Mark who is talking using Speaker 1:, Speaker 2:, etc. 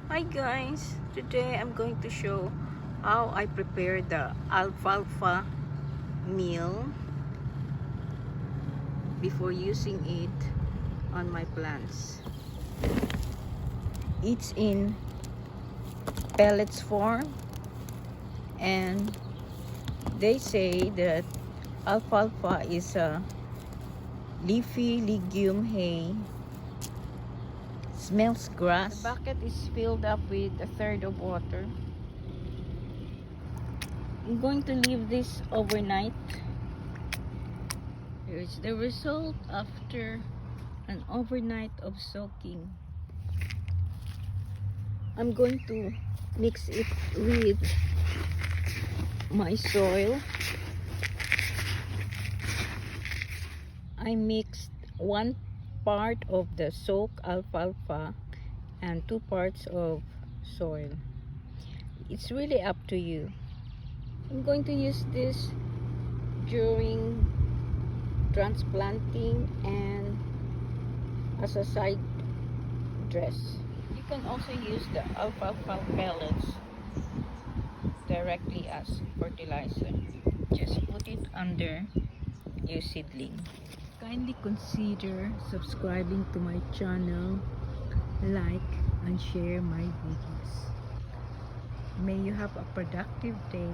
Speaker 1: Hi guys, today I'm going to show how I prepare the alfalfa meal before using it on my plants. It's in pellets form, and they say that alfalfa is a leafy legume hay. Smells grass. The bucket is filled up with a third of water. I'm going to leave this overnight. Here's the result after an overnight of soaking. I'm going to mix it with my soil. I mixed 1 part of the soaked alfalfa and 2 parts of soil. It's really up to you. I'm going to use this during transplanting and as a side dress. You can also use the alfalfa pellets directly as fertilizer. Just put it under your seedling. Kindly consider subscribing to my channel, like and share my videos. May you have a productive day.